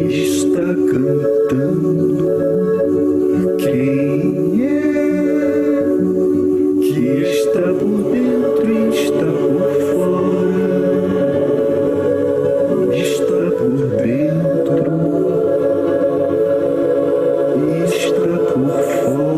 está cantando. Quem é que está por dentro e está por fora? Está por dentro e está por fora.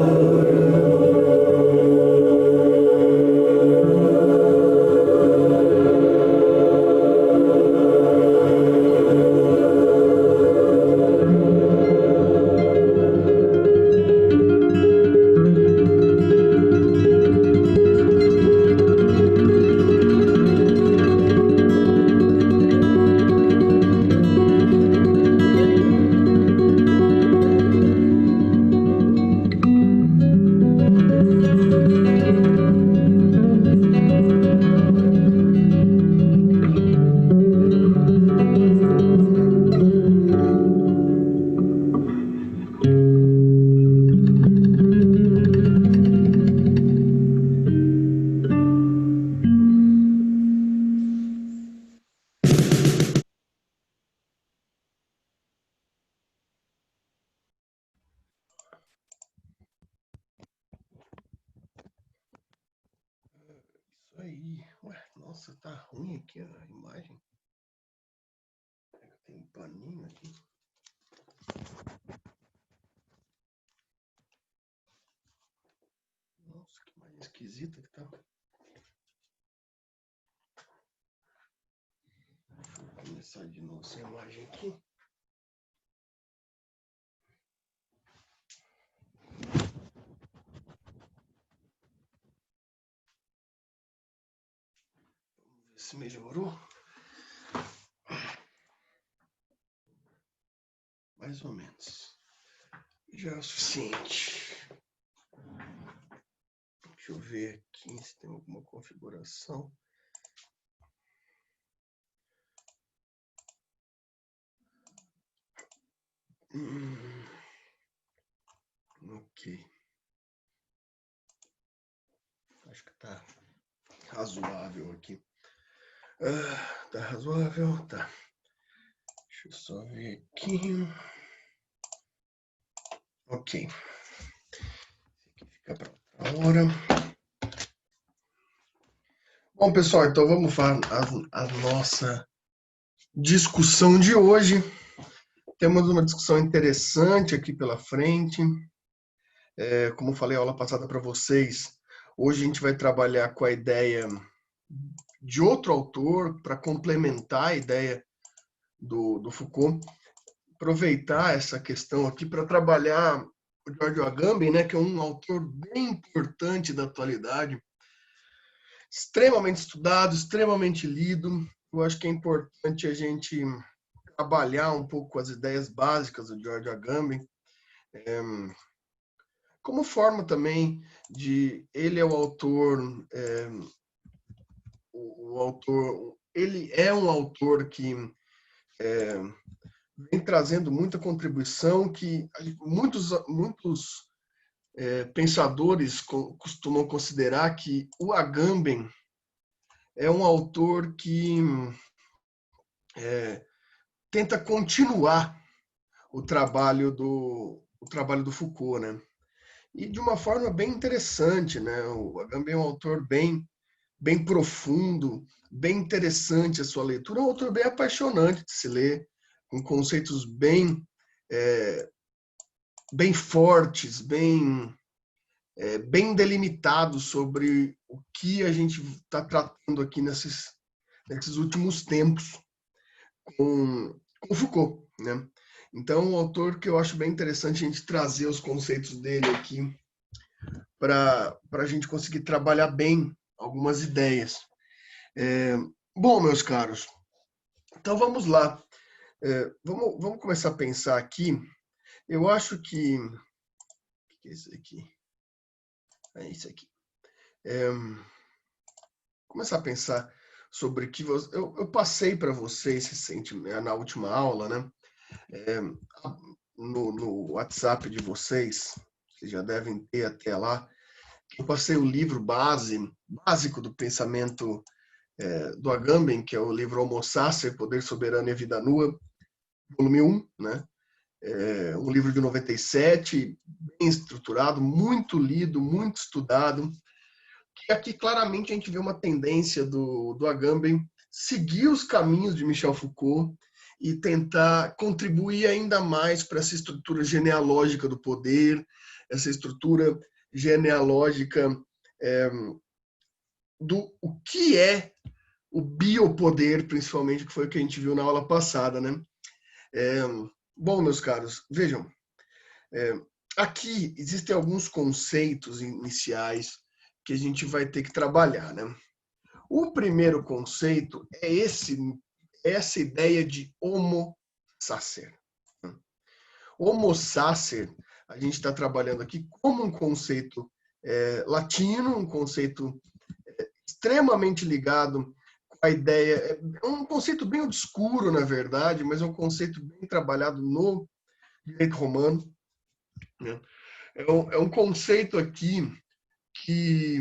Isso aí. Ué, nossa, tá ruim aqui a imagem. Tem um paninho aqui. Nossa, que imagem esquisita que tá. Deixa eu começar de novo essa imagem aqui. Vamos ver se melhorou. Mais ou menos. Já é o suficiente. Deixa eu ver aqui se tem alguma configuração. Ok. Acho que tá razoável aqui. Tá razoável? Tá. Deixa eu só ver aqui. Ok. Esse aqui fica para outra hora. Bom, pessoal, então vamos para a nossa discussão de hoje. Temos uma discussão interessante aqui pela frente. Como eu falei na aula passada para vocês, hoje a gente vai trabalhar com a ideia de outro autor para complementar a ideia do Foucault. Aproveitar essa questão aqui para trabalhar o Giorgio Agamben, né, que é um autor bem importante da atualidade, extremamente estudado, extremamente lido. Eu acho que é importante a gente trabalhar um pouco com as ideias básicas do Giorgio Agamben, como forma também de... Ele é o autor... ele é um autor que vem trazendo muita contribuição, que muitos pensadores costumam considerar que o Agamben é um autor que tenta continuar o trabalho do Foucault, né? E de uma forma bem interessante, né? O Agamben é um autor bem profundo, bem interessante a sua leitura, é um autor bem apaixonante de se ler, com conceitos bem fortes, bem delimitados sobre o que a gente está tratando aqui nesses últimos tempos com Foucault, né? Então, um autor que eu acho bem interessante a gente trazer os conceitos dele aqui para a gente conseguir trabalhar bem algumas ideias. Bom, meus caros, então vamos lá. Vamos começar a pensar aqui. Eu acho que... O que é isso aqui? É isso aqui. Começar a pensar sobre que eu passei para vocês recentemente, na última aula, né? No WhatsApp de vocês já devem ter até lá, eu passei o livro básico do pensamento do Agamben, que é o livro Homo Sacer, Poder Soberano e a Vida Nua, volume 1, né? Um livro de 97, bem estruturado, muito lido, muito estudado. E aqui claramente a gente vê uma tendência do Agamben seguir os caminhos de Michel Foucault e tentar contribuir ainda mais para essa estrutura genealógica do poder, essa estrutura genealógica do o que é o biopoder, principalmente, que foi o que a gente viu na aula passada, né? Bom, meus caros, vejam, aqui existem alguns conceitos iniciais que a gente vai ter que trabalhar, né? O primeiro conceito é essa ideia de homo sacer. Homo sacer, a gente está trabalhando aqui como um conceito latino, um conceito extremamente ligado com a ideia, é um conceito bem obscuro, na verdade, mas é um conceito bem trabalhado no direito romano. Né? É um conceito aqui que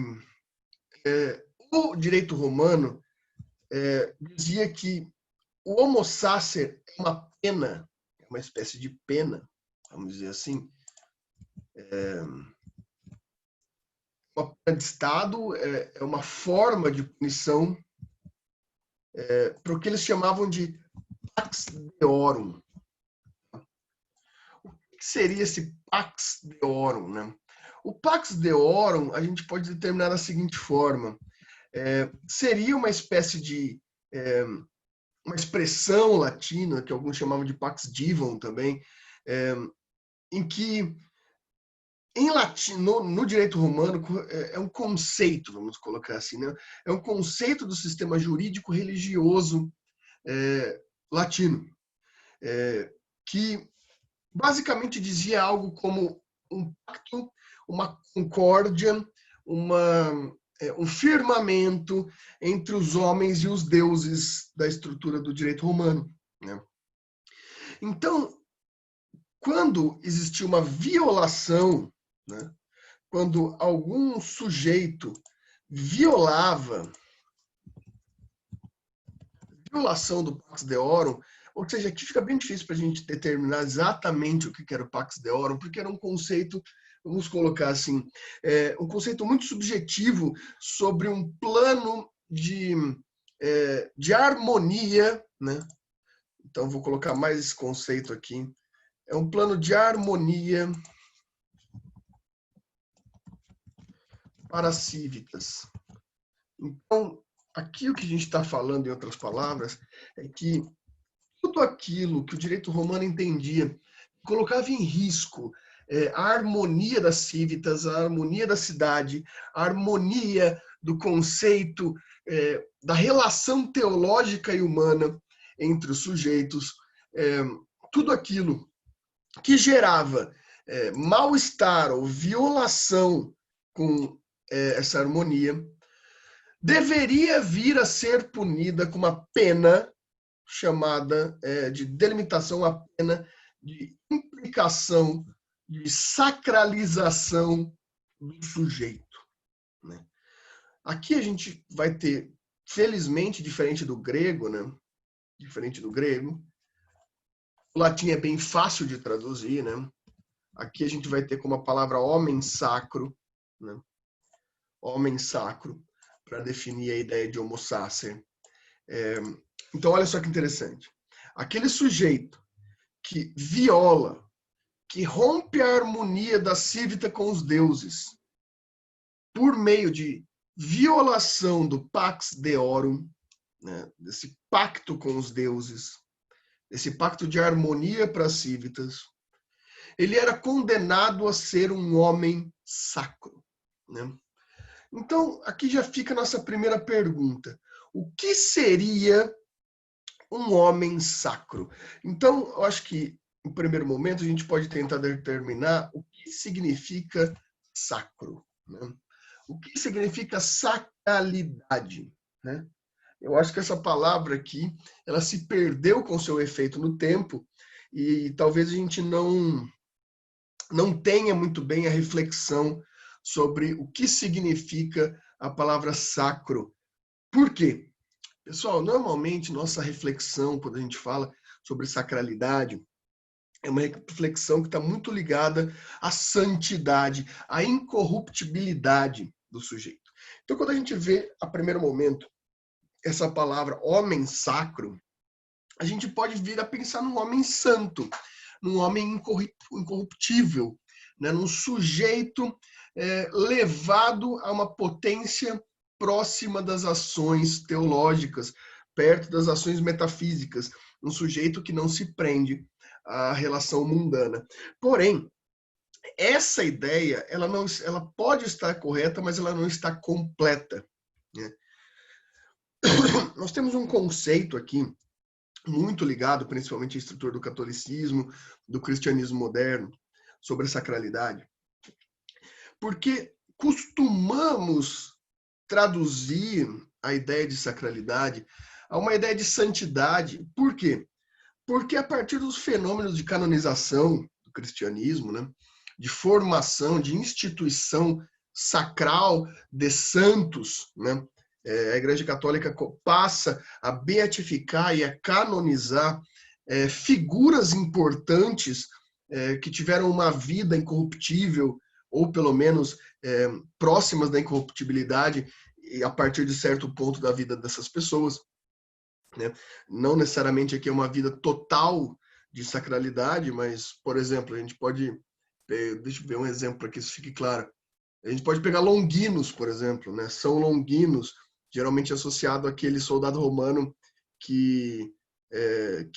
o direito romano dizia que o homo sacer é uma pena, é uma espécie de pena, vamos dizer assim, uma pena de Estado, é uma forma de punição para o que eles chamavam de pax deorum. O que seria esse pax deorum, né? O pax deorum a gente pode determinar da seguinte forma: seria uma espécie de uma expressão latina que alguns chamavam de pax divum também, em que em latim, no direito romano é um conceito, vamos colocar assim, né? É um conceito do sistema jurídico religioso latino, que basicamente dizia algo como um pacto, uma concórdia, um firmamento entre os homens e os deuses da estrutura do direito romano. Né? Então, quando existia uma violação, né? Quando algum sujeito violação do Pax Deorum, ou seja, aqui fica bem difícil para a gente determinar exatamente o que era o Pax Deorum, porque era um conceito, vamos colocar assim, um conceito muito subjetivo sobre um plano de harmonia, né? Então, vou colocar mais esse conceito aqui. É um plano de harmonia para cívitas. Então, aqui o que a gente está falando, em outras palavras, é que tudo aquilo que o direito romano entendia colocava em risco a harmonia das cívitas, a harmonia da cidade, a harmonia do conceito da relação teológica e humana entre os sujeitos, tudo aquilo que gerava mal-estar ou violação com essa harmonia, deveria vir a ser punida com uma pena chamada de delimitação, a pena de implicação, de sacralização do sujeito. Né? Aqui a gente vai ter, felizmente, diferente do grego, né? Diferente do grego, o latim é bem fácil de traduzir, né? Aqui a gente vai ter como a palavra homem sacro, né? Homem sacro, para definir a ideia de homo sacer. Então, olha só que interessante. Aquele sujeito que viola, que rompe a harmonia da cívita com os deuses, por meio de violação do pax deorum, né, desse pacto com os deuses, esse pacto de harmonia para as cívitas, ele era condenado a ser um homem sacro. Né? Então, aqui já fica a nossa primeira pergunta. O que seria um homem sacro? Então, eu acho que, em primeiro momento, a gente pode tentar determinar o que significa sacro. Né? O que significa sacralidade? Né? Eu acho que essa palavra aqui, ela se perdeu com seu efeito no tempo e talvez a gente não tenha muito bem a reflexão sobre o que significa a palavra sacro. Por quê? Pessoal, normalmente nossa reflexão, quando a gente fala sobre sacralidade, é uma reflexão que está muito ligada à santidade, à incorruptibilidade do sujeito. Então, quando a gente vê, a primeiro momento, essa palavra homem sacro, a gente pode vir a pensar num homem santo, num homem incorruptível, né? Num sujeito levado a uma potência próxima das ações teológicas, perto das ações metafísicas, um sujeito que não se prende à relação mundana. Porém, essa ideia, ela pode estar correta, mas ela não está completa, né? Nós temos um conceito aqui muito ligado, principalmente à estrutura do catolicismo, do cristianismo moderno, sobre a sacralidade, porque costumamos traduzir a ideia de sacralidade a uma ideia de santidade. Por quê? Porque a partir dos fenômenos de canonização do cristianismo, né, de formação, de instituição sacral de santos, né, a Igreja Católica passa a beatificar e a canonizar figuras importantes que tiveram uma vida incorruptível, ou pelo menos próximas da incorruptibilidade, e a partir de certo ponto da vida dessas pessoas, né? Não necessariamente aqui é uma vida total de sacralidade, mas, por exemplo, a gente pode, deixa eu ver um exemplo para que isso fique claro. A gente pode pegar Longinos, por exemplo, né? São Longinos, geralmente associado àquele soldado romano que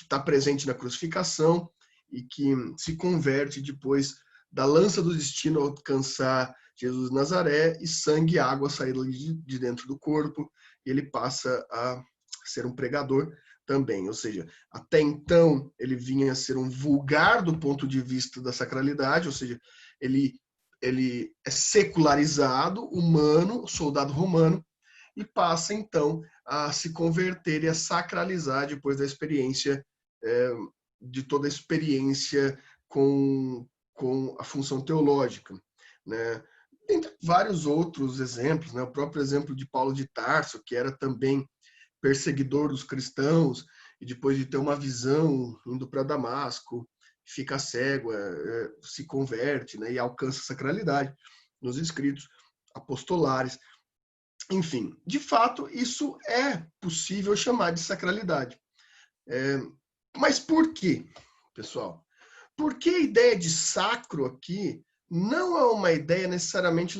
está presente na crucificação e que se converte depois da lança do destino ao alcançar Jesus de Nazaré e sangue e água saíram de dentro do corpo, e ele passa a ser um pregador também. Ou seja, até então ele vinha a ser um vulgar do ponto de vista da sacralidade, ou seja, ele é secularizado, humano, soldado romano, e passa então a se converter e a sacralizar depois da experiência, de toda a experiência com a função teológica, né? Entre vários outros exemplos, né? O próprio exemplo de Paulo de Tarso, que era também perseguidor dos cristãos, e depois de ter uma visão, indo para Damasco, fica cego, se converte, né? E alcança a sacralidade nos escritos apostolares. Enfim, de fato, isso é possível chamar de sacralidade. Mas por quê, pessoal? Porque a ideia de sacro aqui não é uma ideia necessariamente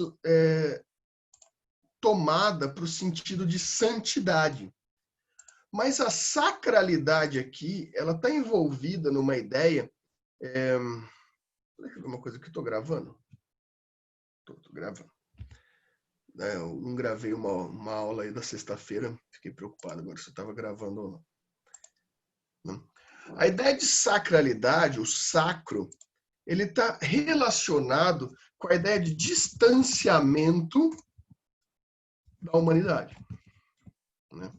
tomada para o sentido de santidade. Mas a sacralidade aqui, ela está envolvida numa ideia... Deixa eu ver uma coisa que eu estou gravando. Estou gravando. Eu não gravei uma aula aí da sexta-feira, fiquei preocupado agora se eu estava gravando ou não. A ideia de sacralidade, o sacro, ele está relacionado com a ideia de distanciamento da humanidade, né?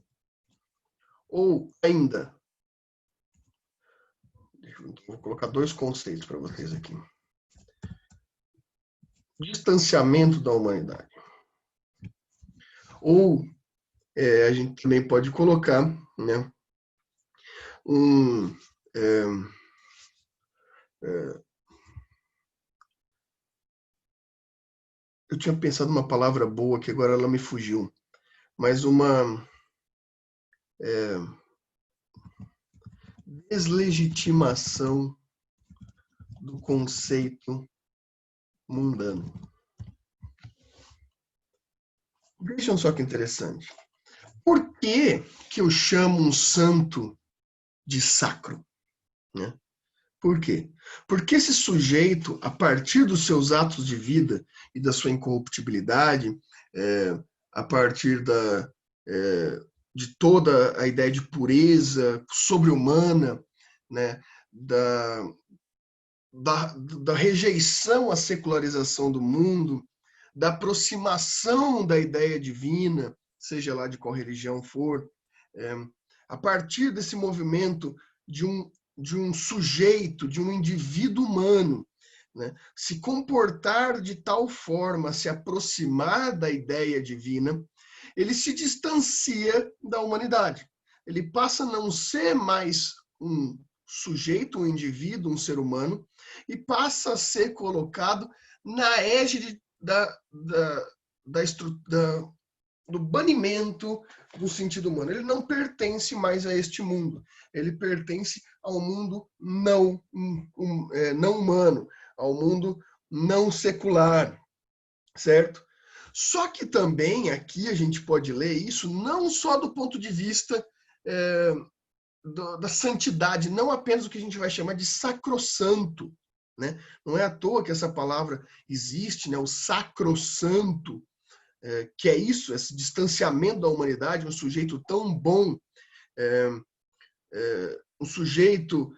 Ou ainda, vou colocar dois conceitos para vocês aqui. Distanciamento da humanidade. Ou a gente também pode colocar, né, eu tinha pensado uma palavra boa que agora ela me fugiu, mas uma deslegitimação do conceito mundano. Vejam só que interessante. Por que eu chamo um santo de sacro, né? Por quê? Porque esse sujeito, a partir dos seus atos de vida e da sua incorruptibilidade, a partir de toda a ideia de pureza sobre-humana, né, da rejeição à secularização do mundo, da aproximação da ideia divina, seja lá de qual religião for, a partir desse movimento de um sujeito, de um indivíduo humano, né, se comportar de tal forma, se aproximar da ideia divina, ele se distancia da humanidade. Ele passa a não ser mais um sujeito, um indivíduo, um ser humano, e passa a ser colocado na égide do banimento do sentido humano. Ele não pertence mais a este mundo. Ele pertence ao mundo não humano, ao mundo não secular, certo? Só que também aqui a gente pode ler isso não só do ponto de vista da santidade, não apenas o que a gente vai chamar de sacrossanto, né? Não é à toa que essa palavra existe, né? O sacrossanto, que é isso, esse distanciamento da humanidade, um sujeito tão bom, um sujeito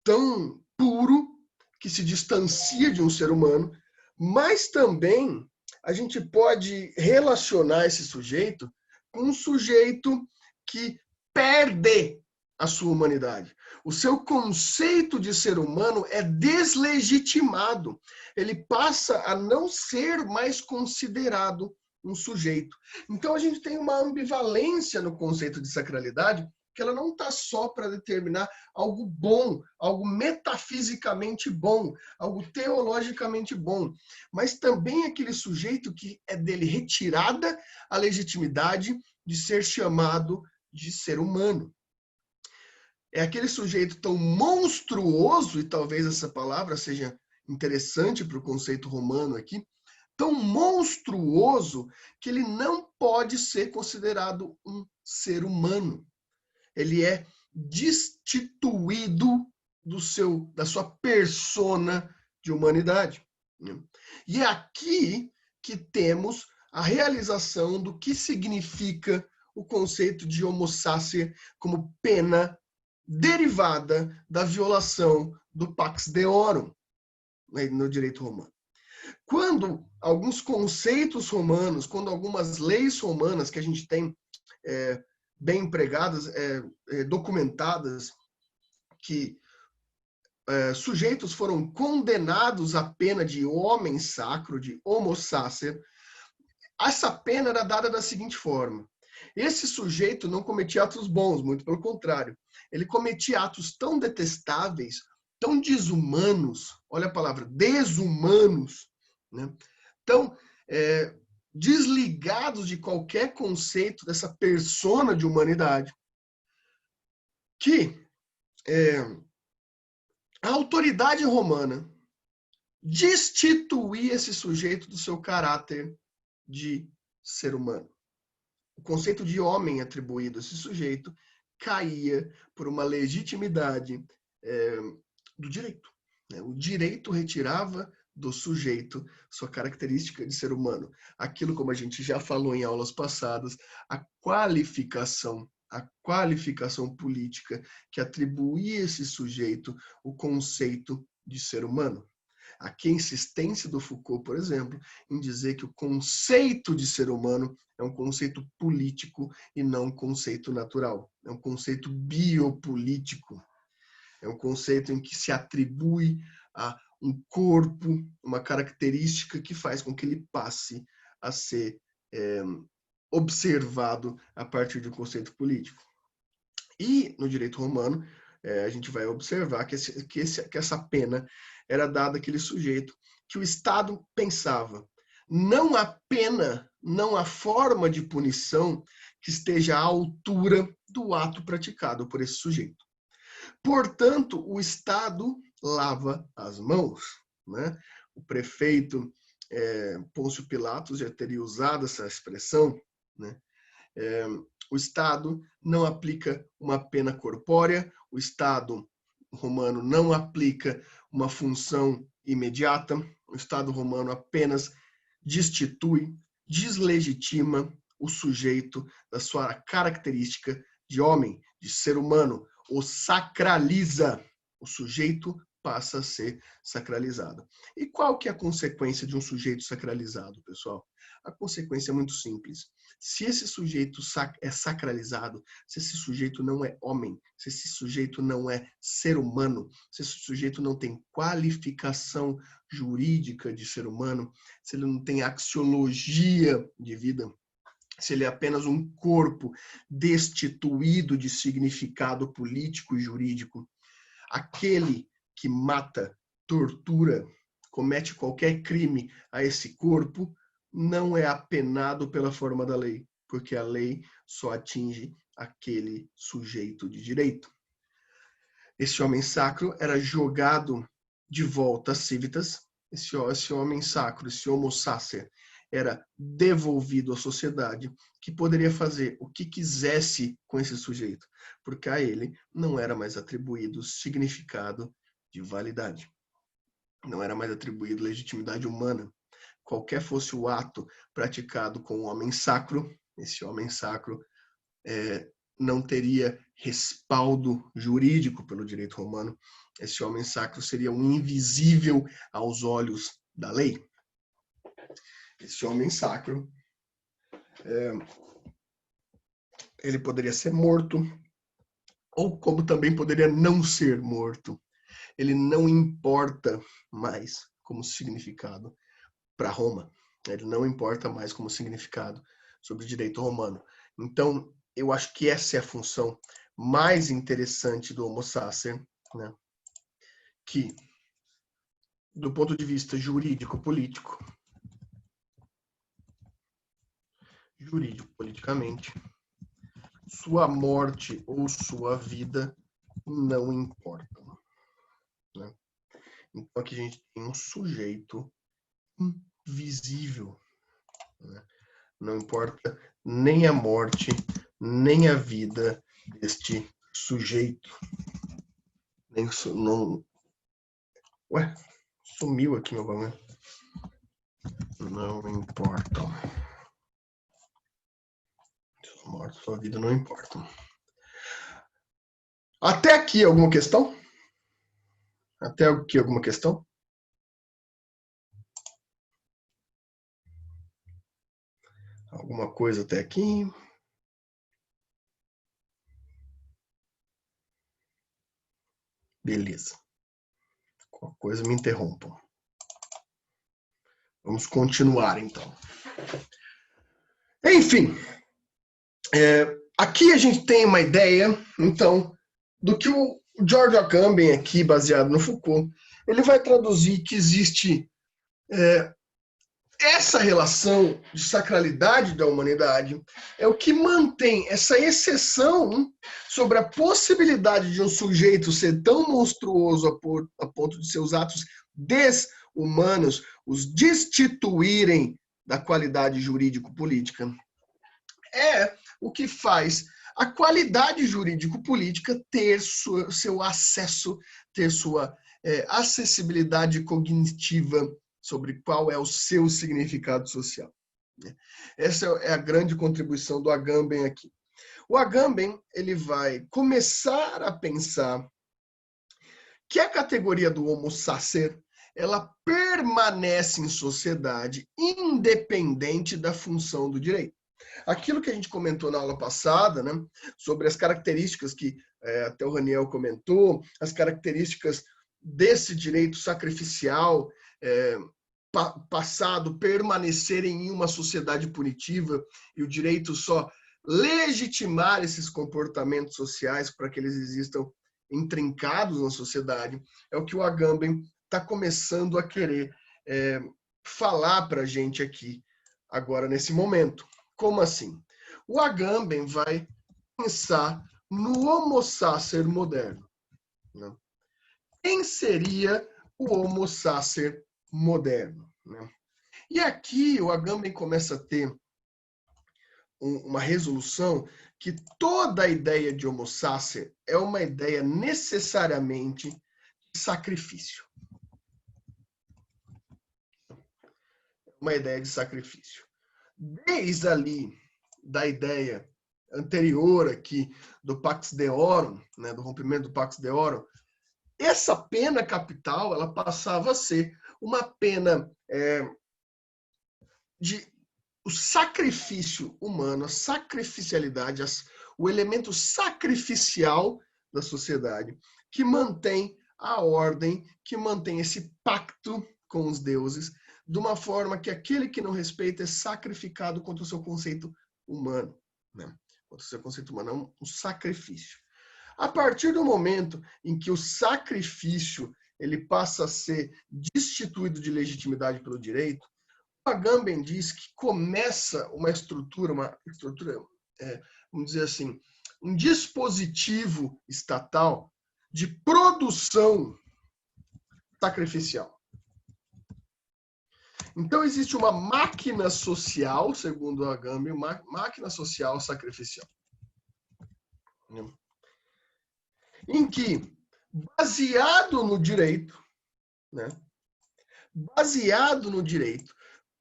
tão puro, que se distancia de um ser humano, mas também a gente pode relacionar esse sujeito com um sujeito que perde a sua humanidade. O seu conceito de ser humano é deslegitimado. Ele passa a não ser mais considerado um sujeito. Então a gente tem uma ambivalência no conceito de sacralidade, que ela não está só para determinar algo bom, algo metafisicamente bom, algo teologicamente bom, mas também aquele sujeito que é dele retirada a legitimidade de ser chamado de ser humano. É aquele sujeito tão monstruoso, e talvez essa palavra seja interessante para o conceito romano aqui, tão monstruoso que ele não pode ser considerado um ser humano. Ele é destituído da sua persona de humanidade. E é aqui que temos a realização do que significa o conceito de homo sacer como pena derivada da violação do pax deorum no direito romano. Quando alguns conceitos romanos, quando algumas leis romanas que a gente tem bem empregadas, documentadas, que sujeitos foram condenados à pena de homem sacro, de homo sacer, essa pena era dada da seguinte forma: esse sujeito não cometia atos bons, muito pelo contrário. Ele cometia atos tão detestáveis, tão desumanos, olha a palavra, desumanos, né? Tão desligados de qualquer conceito dessa persona de humanidade, que a autoridade romana destituía esse sujeito do seu caráter de ser humano. O conceito de homem atribuído a esse sujeito caía por uma legitimidade do direito. O direito retirava do sujeito sua característica de ser humano. Aquilo, como a gente já falou em aulas passadas, a qualificação política que atribuía a esse sujeito o conceito de ser humano. Aqui a insistência do Foucault, por exemplo, em dizer que o conceito de ser humano é um conceito político e não um conceito natural. É um conceito biopolítico. É um conceito em que se atribui a um corpo, uma característica que faz com que ele passe a ser observado a partir de um conceito político. E no direito romano, a gente vai observar que essa pena era dada àquele sujeito que o Estado pensava: não há pena, não há forma de punição que esteja à altura do ato praticado por esse sujeito. Portanto, o Estado lava as mãos, né? O prefeito Pôncio Pilatos já teria usado essa expressão, né? O Estado não aplica uma pena corpórea, o Estado romano não aplica uma função imediata, o Estado romano apenas destitui, deslegitima o sujeito da sua característica de homem, de ser humano, o sacraliza. O sujeito passa a ser sacralizado. E qual que é a consequência de um sujeito sacralizado, pessoal? A consequência é muito simples. Se esse sujeito é sacralizado, se esse sujeito não é homem, se esse sujeito não é ser humano, se esse sujeito não tem qualificação jurídica de ser humano, se ele não tem axiologia de vida, se ele é apenas um corpo destituído de significado político e jurídico, aquele que mata, tortura, comete qualquer crime a esse corpo, não é apenado pela forma da lei, porque a lei só atinge aquele sujeito de direito. Esse homem sacro era jogado de volta às civitas, esse homem sacro, esse homo sacer, era devolvido à sociedade, que poderia fazer o que quisesse com esse sujeito, porque a ele não era mais atribuído significado de validade. Não era mais atribuído legitimidade humana. Qualquer fosse o ato praticado com o homem sacro, esse homem sacro não teria respaldo jurídico pelo direito romano. Esse homem sacro seria um invisível aos olhos da lei. Esse homem sacro, ele poderia ser morto, ou como também poderia não ser morto. Ele não importa mais como significado para Roma. Ele não importa mais como significado sobre o direito romano. Então, eu acho que essa é a função mais interessante do homo sacer, né? Que, do ponto de vista jurídico-político, jurídico-politicamente, sua morte ou sua vida não importam, né? Então, aqui a gente tem um sujeito invisível, né? Não importa nem a morte, nem a vida deste sujeito. Nem não... Ué, sumiu aqui meu bagulho. Não importam. Sua morte, sua vida não importam. Até aqui alguma questão? Até aqui alguma questão? Alguma coisa até aqui? Beleza. Qualquer coisa me interrompam. Vamos continuar, então. Enfim, aqui a gente tem uma ideia, então, do que o George Agamben, aqui, baseado no Foucault, ele vai traduzir que existe essa relação de sacralidade da humanidade é o que mantém essa exceção sobre a possibilidade de um sujeito ser tão monstruoso a ponto de seus atos desumanos os destituírem da qualidade jurídico-política. É o que faz a qualidade jurídico-política ter seu acesso, ter sua acessibilidade cognitiva sobre qual é o seu significado social. Essa é a grande contribuição do Agamben aqui. O Agamben, ele vai começar a pensar que a categoria do homo sacer, ela permanece em sociedade independente da função do direito. Aquilo que a gente comentou na aula passada, né, sobre as características que até o Raniel comentou, as características desse direito sacrificial passado permanecerem em uma sociedade punitiva e o direito só legitimar esses comportamentos sociais para que eles existam intrincados na sociedade, é o que o Agamben está começando a querer falar para a gente aqui, agora nesse momento. Como assim? O Agamben vai pensar no homo sacer moderno, né? Quem seria o homo sacer moderno, né? E aqui o Agamben começa a ter uma resolução que toda a ideia de homo sacer é uma ideia necessariamente de sacrifício. Uma ideia de sacrifício. Desde ali, da ideia anterior aqui do Pax Deorum, né, do rompimento do Pax Deorum, essa pena capital ela passava a ser uma pena de o sacrifício humano, a sacrificialidade, o elemento sacrificial da sociedade, que mantém a ordem, que mantém esse pacto com os deuses, de uma forma que aquele que não respeita é sacrificado contra o seu conceito humano, né? O terceiro conceito humano é um sacrifício. A partir do momento em que o sacrifício ele passa a ser destituído de legitimidade pelo direito, o Agamben diz que começa uma estrutura, vamos dizer assim, um dispositivo estatal de produção sacrificial. Então, existe uma máquina social, segundo o Agamben, uma máquina social sacrificial. Em que, baseado no direito, né,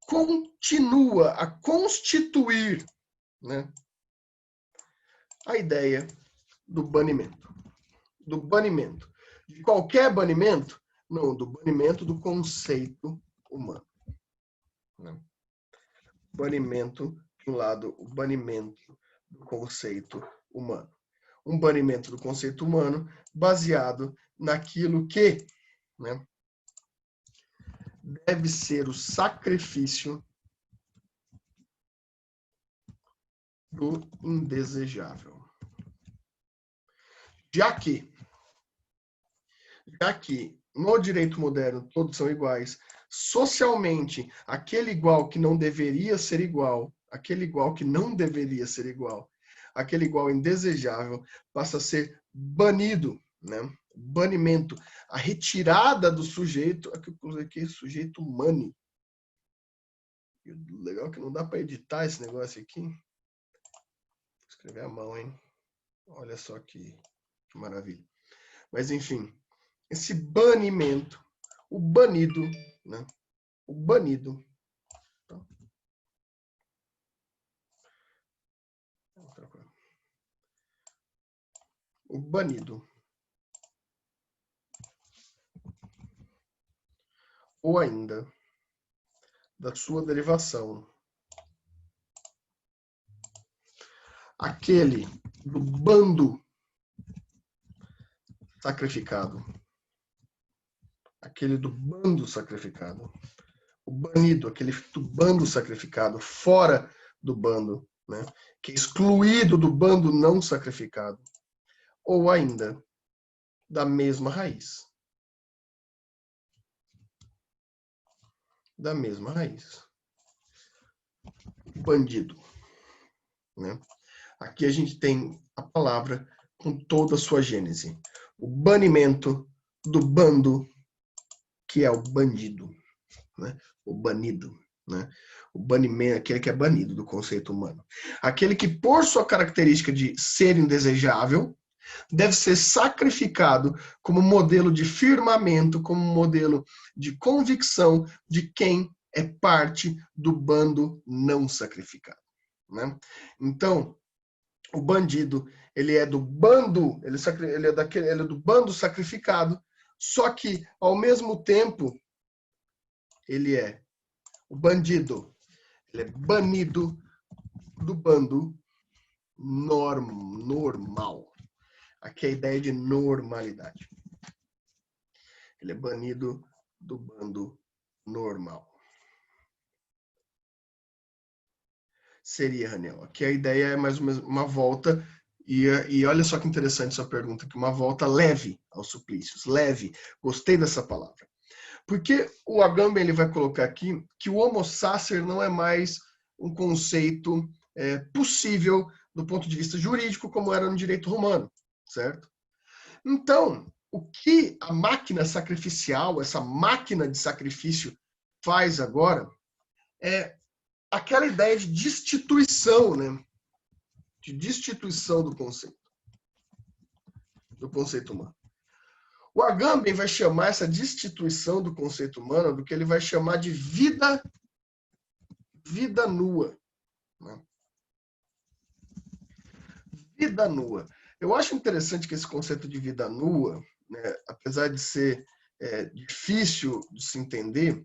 continua a constituir, né, a ideia do banimento. Do banimento. De qualquer banimento? Não, do banimento do conceito humano. Né? Banimento, de um lado, o banimento do conceito humano. Um banimento do conceito humano baseado naquilo que, né, deve ser o sacrifício do indesejável. Já que no direito moderno todos são iguais, socialmente, aquele igual que não deveria ser igual, aquele igual que não deveria ser igual, aquele igual indesejável passa a ser banido, né? Banimento, a retirada do sujeito, aqui sujeito humano. Legal que não dá para editar esse negócio aqui. Vou escrever à mão, hein? Olha só que maravilha. Mas enfim, esse banimento, o banido, né? O banido. Tá? O banido. Ou ainda, da sua derivação. Aquele do bando sacrificado. Aquele do bando sacrificado. O banido, aquele do bando sacrificado, fora do bando, né? Que é excluído do bando não sacrificado. Ou ainda, da mesma raiz. Da mesma raiz. Bandido. Né? Aqui a gente tem a palavra com toda a sua gênese. O banimento do bando, que é o bandido. Né? O banido. Né? O banimento, aquele que é banido do conceito humano. Aquele que, por sua característica de ser indesejável, deve ser sacrificado como modelo de firmamento, como modelo de convicção de quem é parte do bando não sacrificado. Né? Então, o bandido, ele é do bando, ele é do bando sacrificado, só que, ao mesmo tempo, o bandido, ele é banido do bando normal. Aqui é a ideia de normalidade. Ele é banido do bando normal. Seria, Raniel. Aqui a ideia é mais ou menos uma volta, e olha só que interessante essa pergunta, que uma volta leve aos suplícios. Leve. Gostei dessa palavra. Porque o Agamben ele vai colocar aqui que o homo sacer não é mais um conceito possível do ponto de vista jurídico, como era no direito romano, certo? Então, o que a máquina sacrificial, essa máquina de sacrifício faz agora é aquela ideia de destituição, né? De destituição do conceito humano. O Agamben vai chamar essa destituição do conceito humano do que ele vai chamar de vida nua. Né? Vida nua. Eu acho interessante que esse conceito de vida nua, né, apesar de ser difícil de se entender,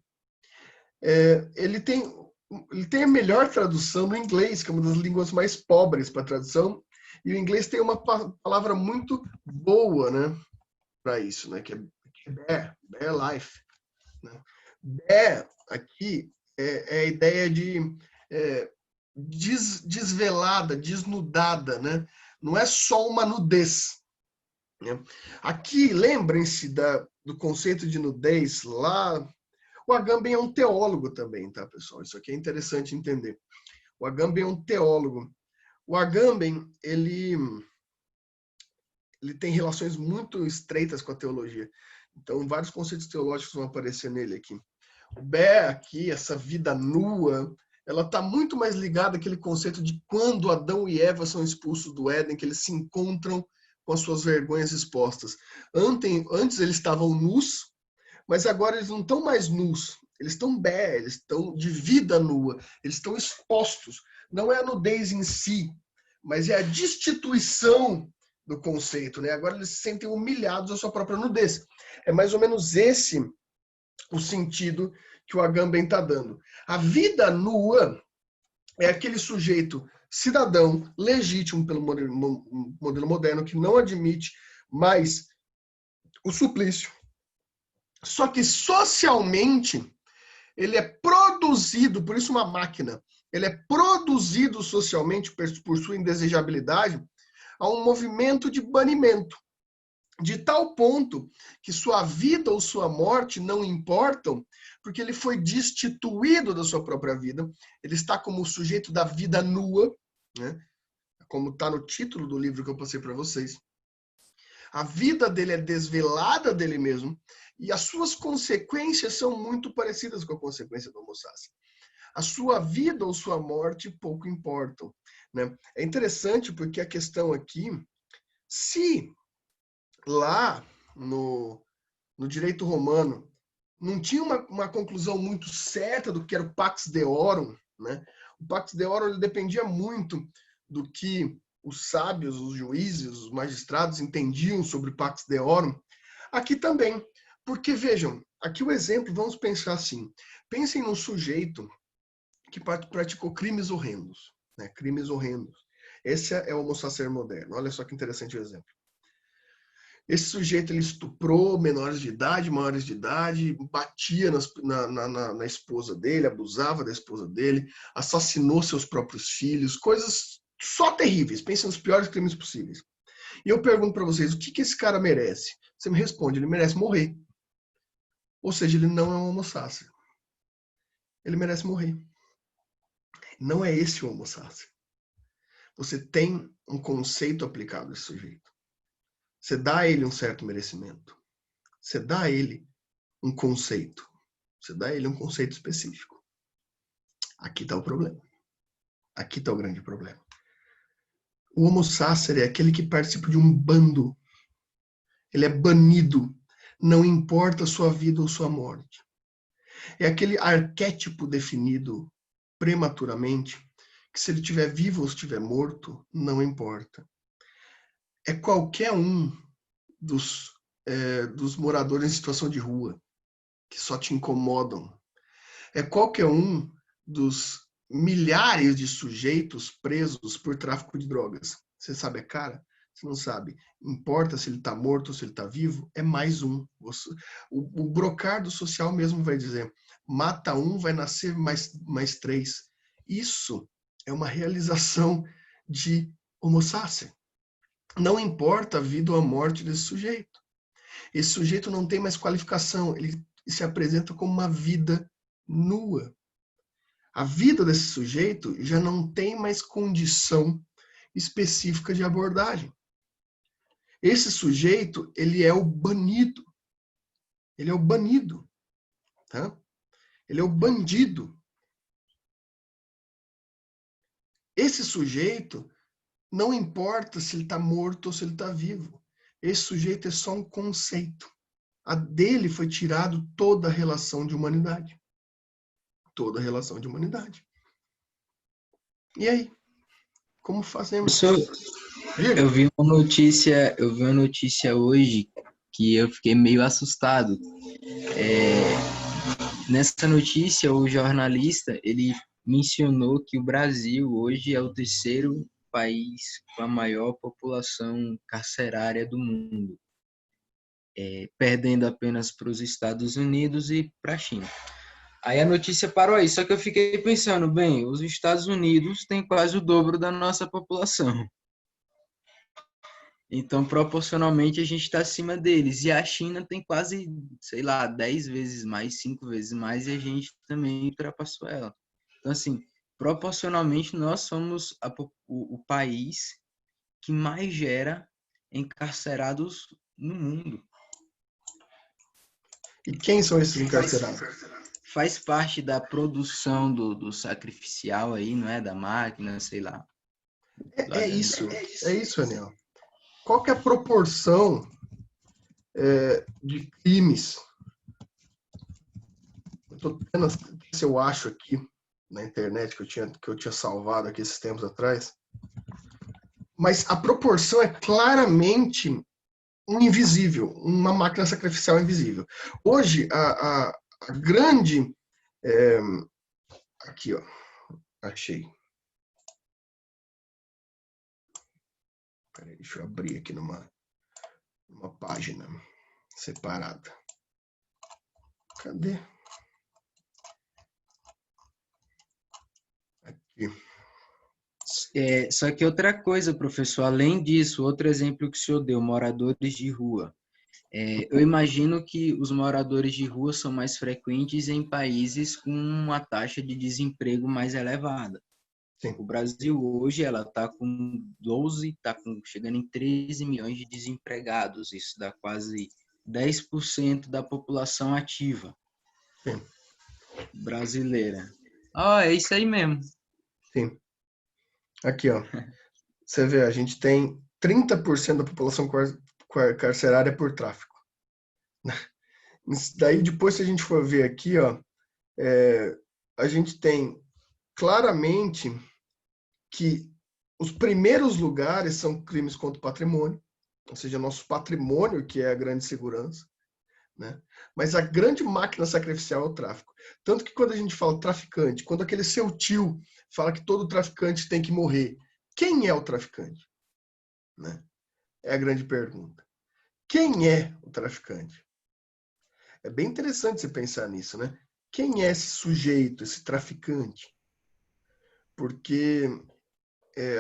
ele tem a melhor tradução no inglês, que é uma das línguas mais pobres para tradução, e o inglês tem uma palavra muito boa, né, para isso, né, que é bare life. Né? Bare, aqui, é a ideia de desvelada, desnudada, né? Não é só uma nudez, né? Aqui, lembrem-se do conceito de nudez lá. O Agamben é um teólogo também, tá, pessoal? Isso aqui é interessante entender. O Agamben é um teólogo. O Agamben, ele tem relações muito estreitas com a teologia. Então, vários conceitos teológicos vão aparecer nele aqui. O Bé aqui, essa vida nua, ela está muito mais ligada àquele conceito de quando Adão e Eva são expulsos do Éden, que eles se encontram com as suas vergonhas expostas. Antes eles estavam nus, mas agora eles não estão mais nus. Eles estão eles estão de vida nua, eles estão expostos. Não é a nudez em si, mas é a destituição do conceito, né? Agora eles se sentem humilhados à sua própria nudez. É mais ou menos esse o sentido que o Agamben está dando. A vida nua é aquele sujeito cidadão, legítimo pelo modelo moderno, que não admite mais o suplício. Só que socialmente ele é produzido, por isso uma máquina, ele é produzido socialmente por sua indesejabilidade a um movimento de banimento, de tal ponto que sua vida ou sua morte não importam, porque ele foi destituído da sua própria vida, ele está como o sujeito da vida nua, né? Como está no título do livro que eu passei para vocês. A vida dele é desvelada dele mesmo, e as suas consequências são muito parecidas com a consequência do Homo sapiens. A sua vida ou sua morte pouco importam, né? É interessante porque a questão aqui, se lá no direito romano não tinha uma conclusão muito certa do que era o Pax Deorum, né? O Pax Deorum ele dependia muito do que os sábios, os juízes, os magistrados entendiam sobre o Pax Deorum. Aqui também, porque vejam, aqui o exemplo, vamos pensar assim, pensem num sujeito que praticou crimes horrendos, né? Crimes horrendos. Esse é o Homo sapiens moderno. Olha só que interessante o exemplo. Esse sujeito ele estuprou menores de idade, maiores de idade, batia na esposa dele, abusava da esposa dele, assassinou seus próprios filhos, coisas só terríveis. Pensem nos piores crimes possíveis. E eu pergunto para vocês, o que esse cara merece? Você me responde, ele merece morrer. Ou seja, ele não é um Homo sapiens. Ele merece morrer. Não é esse o Homo sapiens. Você tem um conceito aplicado a esse sujeito. Você dá a ele um certo merecimento. Você dá a ele um conceito. Você dá a ele um conceito específico. Aqui está o problema. Aqui está o grande problema. O Homo sapiens é aquele que participa de um bando. Ele é banido. Não importa a sua vida ou sua morte. É aquele arquétipo definido prematuramente, que se ele estiver vivo ou estiver morto, não importa. É qualquer um dos moradores em situação de rua, que só te incomodam. É qualquer um dos milhares de sujeitos presos por tráfico de drogas. Você sabe a cara? Você não sabe. Importa se ele está morto ou se ele está vivo? É mais um. O brocardo social mesmo vai dizer, mata um, vai nascer mais três. Isso é uma realização de Homo sapiens. Não importa a vida ou a morte desse sujeito. Esse sujeito não tem mais qualificação, ele se apresenta como uma vida nua. A vida desse sujeito já não tem mais condição específica de abordagem. Esse sujeito, ele é o banido. Ele é o banido. Tá? Ele é o bandido. Esse sujeito, não importa se ele está morto ou se ele está vivo. Esse sujeito é só um conceito. A dele foi tirado toda a relação de humanidade. Toda a relação de humanidade. E aí? Como fazemos? Eu vi uma notícia hoje que eu fiquei meio assustado. Nessa notícia, o jornalista, ele mencionou que o Brasil hoje é o terceiro país com a maior população carcerária do mundo, perdendo apenas para os Estados Unidos e para a China. Aí a notícia parou aí, só que eu fiquei pensando, bem, os Estados Unidos têm quase o dobro da nossa população. Então, proporcionalmente, a gente está acima deles. E a China tem quase, sei lá, 10 vezes mais, 5 vezes mais, e a gente também ultrapassou ela. Então, assim, proporcionalmente, nós somos o país que mais gera encarcerados no mundo. E quem são esses Faz, encarcerados? faz parte da produção do sacrificial aí, não é? Da máquina, sei lá. É isso, Daniel. Qual que é a proporção de crimes? Eu tô tendo, se eu acho aqui na internet que eu tinha salvado aqui esses tempos atrás, mas a proporção é claramente um invisível, uma máquina sacrificial invisível. Hoje, a grande... aqui, ó. Achei. Peraí, deixa eu abrir aqui numa página separada. Cadê? Aqui. Só que outra coisa, professor, além disso, outro exemplo que o senhor deu, moradores de rua. Eu imagino que os moradores de rua são mais frequentes em países com uma taxa de desemprego mais elevada. Sim. O Brasil hoje ela está com 12, chegando em 13 milhões de desempregados. Isso dá quase 10% da população ativa Sim. brasileira. É isso aí mesmo. Sim. Aqui, ó. Você vê, a gente tem 30% da população carcerária por tráfico. Daí, depois, se a gente for ver aqui, ó, a gente tem claramente que os primeiros lugares são crimes contra o patrimônio, ou seja, nosso patrimônio, que é a grande segurança, né? Mas a grande máquina sacrificial é o tráfico. Tanto que quando a gente fala traficante, quando aquele seu tio fala que todo traficante tem que morrer, quem é o traficante? Né? É a grande pergunta. Quem é o traficante? É bem interessante você pensar nisso, né? Quem é esse sujeito, esse traficante? Porque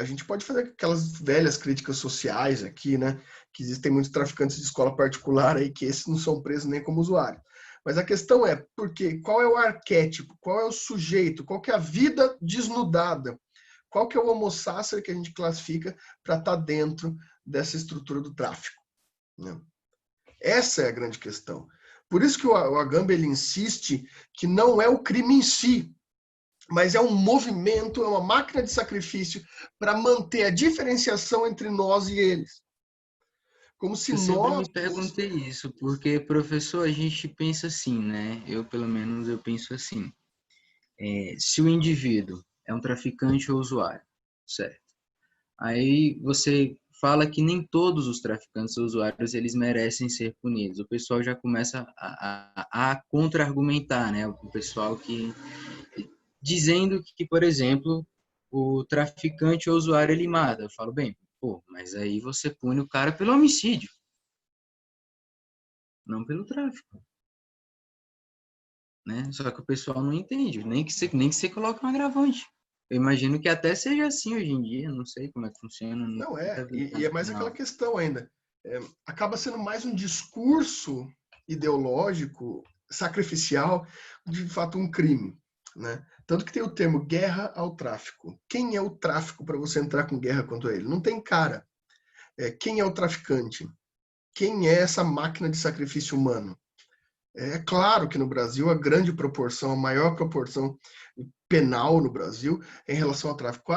a gente pode fazer aquelas velhas críticas sociais aqui, né? Que existem muitos traficantes de escola particular aí que esses não são presos nem como usuário. Mas a questão é, qual é o arquétipo, qual é o sujeito, qual que é a vida desnudada, qual que é o homo sacer que a gente classifica para estar dentro dessa estrutura do tráfico, né? Essa é a grande questão. Por isso que o Agamben ele insiste que não é o crime em si, mas é um movimento, é uma máquina de sacrifício para manter a diferenciação entre nós e eles. Como se Eu sempre nós... me perguntei isso, porque, professor, a gente pensa assim, né? Pelo menos, eu penso assim. Se o indivíduo é um traficante ou usuário, certo? Aí você fala que nem todos os traficantes ou usuários eles merecem ser punidos. O pessoal já começa a contra-argumentar, né? O pessoal que dizendo que, por exemplo, o traficante ou usuário ele mata. Eu falo, bem, mas aí você pune o cara pelo homicídio, não pelo tráfico, né? Só que o pessoal não entende, nem que você coloque um agravante. Eu imagino que até seja assim hoje em dia, não sei como é que funciona. Não e é mais aquela questão ainda. Acaba sendo mais um discurso ideológico, sacrificial, de fato um crime, né? Tanto que tem o termo guerra ao tráfico. Quem é o tráfico para você entrar com guerra contra ele? Não tem cara. Quem é o traficante? Quem é essa máquina de sacrifício humano? É claro que no Brasil a grande proporção, a maior proporção penal no Brasil em relação ao tráfico.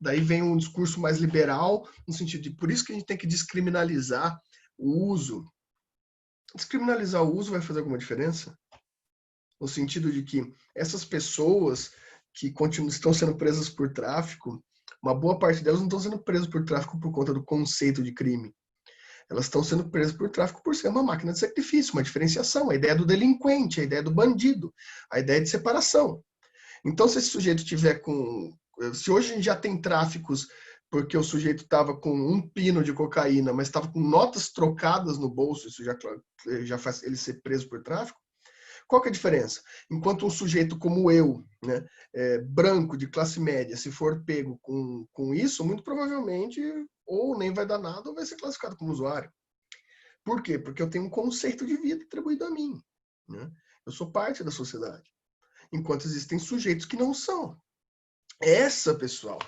Daí vem um discurso mais liberal, no sentido de por isso que a gente tem que descriminalizar o uso. Descriminalizar o uso vai fazer alguma diferença? No sentido de que essas pessoas que estão sendo presas por tráfico, uma boa parte delas não estão sendo presas por tráfico por conta do conceito de crime. Elas estão sendo presas por tráfico por ser uma máquina de sacrifício, uma diferenciação, a ideia do delinquente, a ideia do bandido, a ideia de separação. Então, se esse sujeito tiver com... Se hoje a gente já tem tráficos porque o sujeito estava com um pino de cocaína, mas estava com notas trocadas no bolso, isso já faz ele ser preso por tráfico. Qual que é a diferença? Enquanto um sujeito como eu, né, branco, de classe média, se for pego com isso, muito provavelmente ou nem vai dar nada ou vai ser classificado como usuário. Por quê? Porque eu tenho um conceito de vida atribuído a mim. Né? Eu sou parte da sociedade. Enquanto existem sujeitos que não são. Essa, pessoal,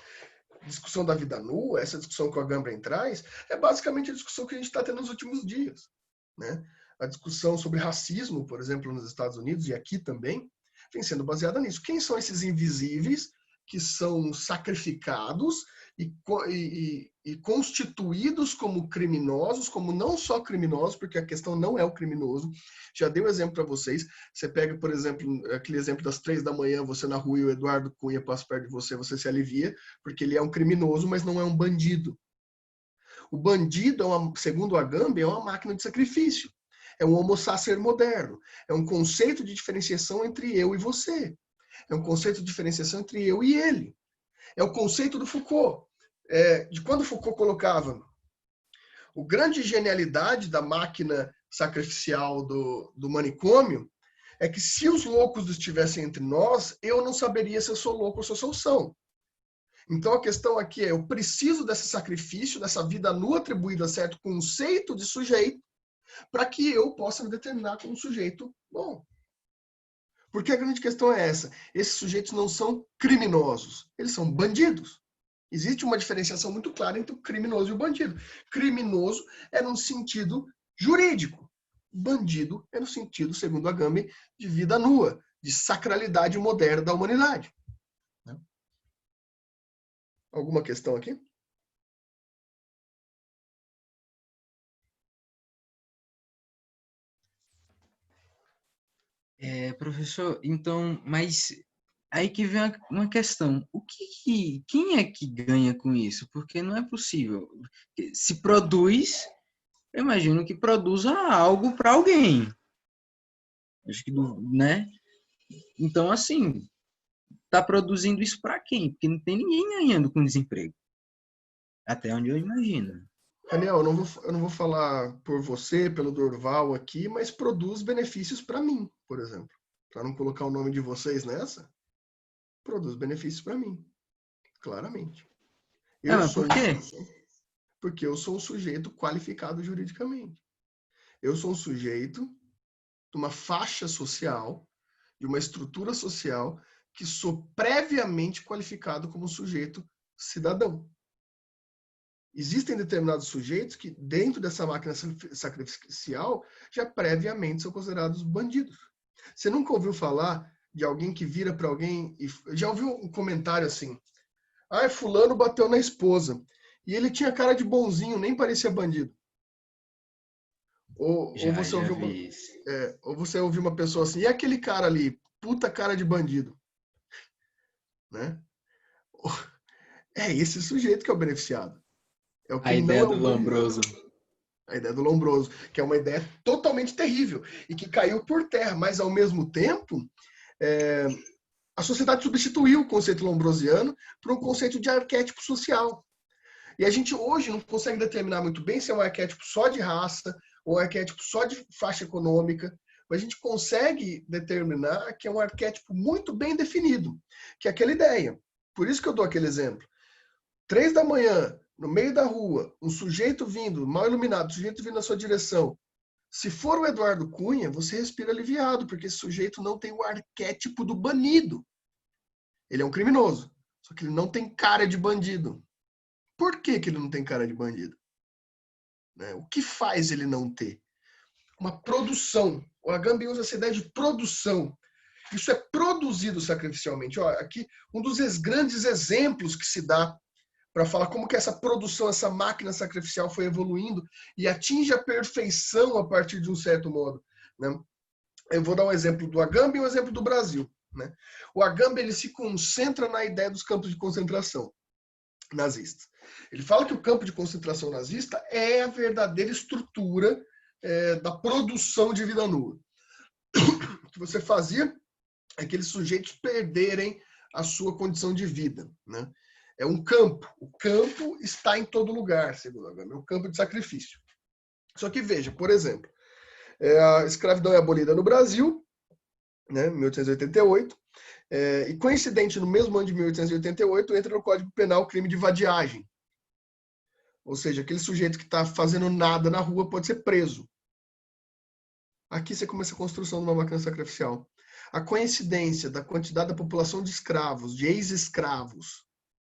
discussão da vida nua, essa discussão que o Agamben traz, é basicamente a discussão que a gente está tendo nos últimos dias. Né? A discussão sobre racismo, por exemplo, nos Estados Unidos e aqui também, vem sendo baseada nisso. Quem são esses invisíveis que são sacrificados e constituídos como criminosos, como não só criminosos, porque a questão não é o criminoso. Já dei um exemplo para vocês. Você pega, por exemplo, aquele exemplo das 3 da manhã, você na rua e o Eduardo Cunha passa perto de você, você se alivia, porque ele é um criminoso, mas não é um bandido. O bandido, segundo o Agamben, é uma máquina de sacrifício. É um homo sacer moderno. É um conceito de diferenciação entre eu e você. É um conceito de diferenciação entre eu e ele. É o conceito do Foucault. De quando Foucault colocava o grande genialidade da máquina sacrificial do manicômio é que se os loucos estivessem entre nós, eu não saberia se eu sou louco ou se eu sou são. Então a questão aqui é, eu preciso desse sacrifício, dessa vida nua atribuída a certo conceito de sujeito, para que eu possa me determinar como sujeito bom. Porque a grande questão é essa, esses sujeitos não são criminosos, eles são bandidos. Existe uma diferenciação muito clara entre o criminoso e o bandido. Criminoso é no sentido jurídico. Bandido é no sentido, segundo Agamben, de vida nua, de sacralidade moderna da humanidade. Alguma questão aqui? Professor, então, mas aí que vem uma questão. Quem é que ganha com isso? Porque não é possível. Se produz, eu imagino que produza algo para alguém. Acho que, né? Então, assim, tá produzindo isso para quem? Porque não tem ninguém ganhando com desemprego. Até onde eu imagino. Daniel, eu não vou falar por você, pelo Dorval aqui, mas produz benefícios para mim, por exemplo. Para não colocar o nome de vocês nessa, produz benefícios para mim, claramente. Mas por quê? Porque eu sou um sujeito qualificado juridicamente. Eu sou um sujeito de uma faixa social, de uma estrutura social, que sou previamente qualificado como sujeito cidadão. Existem determinados sujeitos que, dentro dessa máquina sacrificial, já previamente são considerados bandidos. Você nunca ouviu falar de alguém que vira para alguém e já ouviu um comentário assim: ah, fulano bateu na esposa e ele tinha cara de bonzinho, nem parecia bandido. Ou você ouviu uma pessoa assim: e aquele cara ali, puta cara de bandido, né? É esse sujeito que é o beneficiado. É o que A não ideia é do o bandido. Lombroso. A ideia do Lombroso, que é uma ideia totalmente terrível e que caiu por terra, mas ao mesmo tempo a sociedade substituiu o conceito lombrosiano por um conceito de arquétipo social. E a gente hoje não consegue determinar muito bem se é um arquétipo só de raça ou um arquétipo só de faixa econômica, mas a gente consegue determinar que é um arquétipo muito bem definido, que é aquela ideia. Por isso que eu dou aquele exemplo. 3 da manhã, no meio da rua, um sujeito vindo, mal iluminado, um sujeito vindo na sua direção. Se for o Eduardo Cunha, você respira aliviado, porque esse sujeito não tem o arquétipo do banido. Ele é um criminoso, só que ele não tem cara de bandido. Por que ele não tem cara de bandido? O que faz ele não ter? Uma produção. O Agamben usa essa ideia de produção. Isso é produzido sacrificialmente. Ó, aqui, um dos grandes exemplos que se dá para falar como que essa produção, essa máquina sacrificial foi evoluindo e atinge a perfeição a partir de um certo modo. Né? Eu vou dar um exemplo do Agamben e um exemplo do Brasil. Né? O Agamben ele se concentra na ideia dos campos de concentração nazistas. Ele fala que o campo de concentração nazista é a verdadeira estrutura da produção de vida nua. O que você fazia é aqueles sujeitos perderem a sua condição de vida. Né? É um campo. O campo está em todo lugar, segundo Agamben. É um campo de sacrifício. Só que veja, por exemplo, a escravidão é abolida no Brasil, né, 1888, e coincidente no mesmo ano de 1888 entra no Código Penal o crime de vadiagem. Ou seja, aquele sujeito que está fazendo nada na rua pode ser preso. Aqui você começa a construção de uma máquina sacrificial. A coincidência da quantidade da população de escravos, de ex-escravos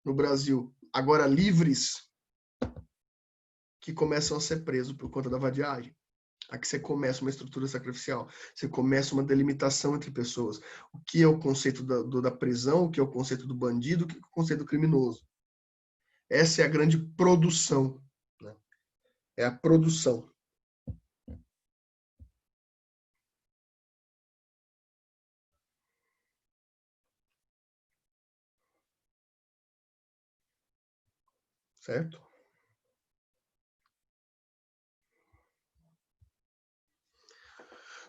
no Brasil, agora livres, que começam a ser presos por conta da vadiagem. Aqui você começa uma estrutura sacrificial, você começa uma delimitação entre pessoas. O que é o conceito da prisão, o que é o conceito do bandido, o que é o conceito do criminoso. Essa é a grande produção. Né? É a produção. Certo?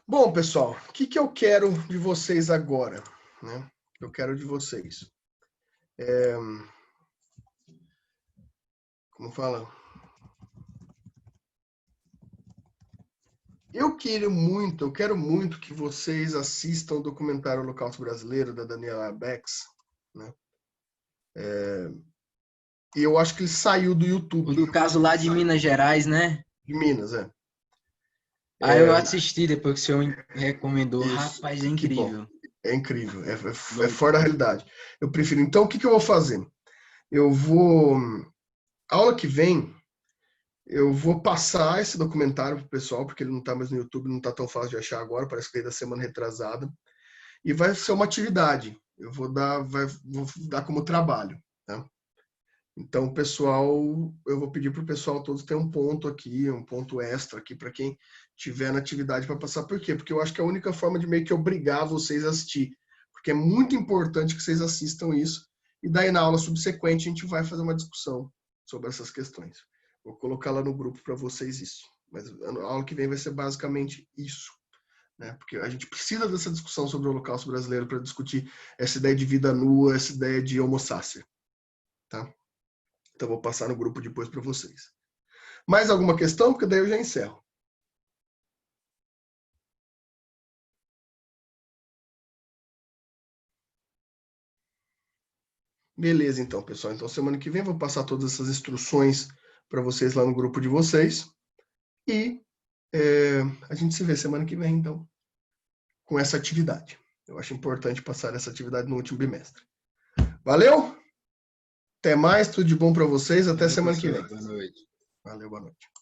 Bom, pessoal, o que eu quero de vocês agora? Né? Eu quero de vocês. Como fala? Eu quero muito que vocês assistam o documentário Holocausto Brasileiro, da Daniela Becks. Né? E eu acho que ele saiu do YouTube. O do caso lá de Minas Gerais, né? De Minas, Aí eu assisti depois que o senhor recomendou. Isso, Rapaz, é incrível. É incrível, é fora da realidade. Eu prefiro. Então, o que eu vou fazer? A aula que vem, eu vou passar esse documentário pro pessoal, porque ele não está mais no YouTube, não está tão fácil de achar agora, parece que é da semana retrasada. E vai ser uma atividade. Eu vou dar como trabalho. Tá? Então, pessoal, eu vou pedir para o pessoal todos ter um ponto aqui, um ponto extra aqui para quem tiver na atividade para passar. Por quê? Porque eu acho que é a única forma de meio que obrigar vocês a assistir. Porque é muito importante que vocês assistam isso. E daí, na aula subsequente, a gente vai fazer uma discussão sobre essas questões. Vou colocar lá no grupo para vocês isso. Mas a aula que vem vai ser basicamente isso. Né? Porque a gente precisa dessa discussão sobre o Holocausto brasileiro para discutir essa ideia de vida nua, essa ideia de homo sacer. Tá? Então, vou passar no grupo depois para vocês. Mais alguma questão? Porque daí eu já encerro. Beleza, então, pessoal. Então, semana que vem eu vou passar todas essas instruções para vocês lá no grupo de vocês. E a gente se vê semana que vem, então, com essa atividade. Eu acho importante passar essa atividade no último bimestre. Valeu? Até mais, tudo de bom para vocês. Até semana que vem. Boa noite. Valeu, boa noite.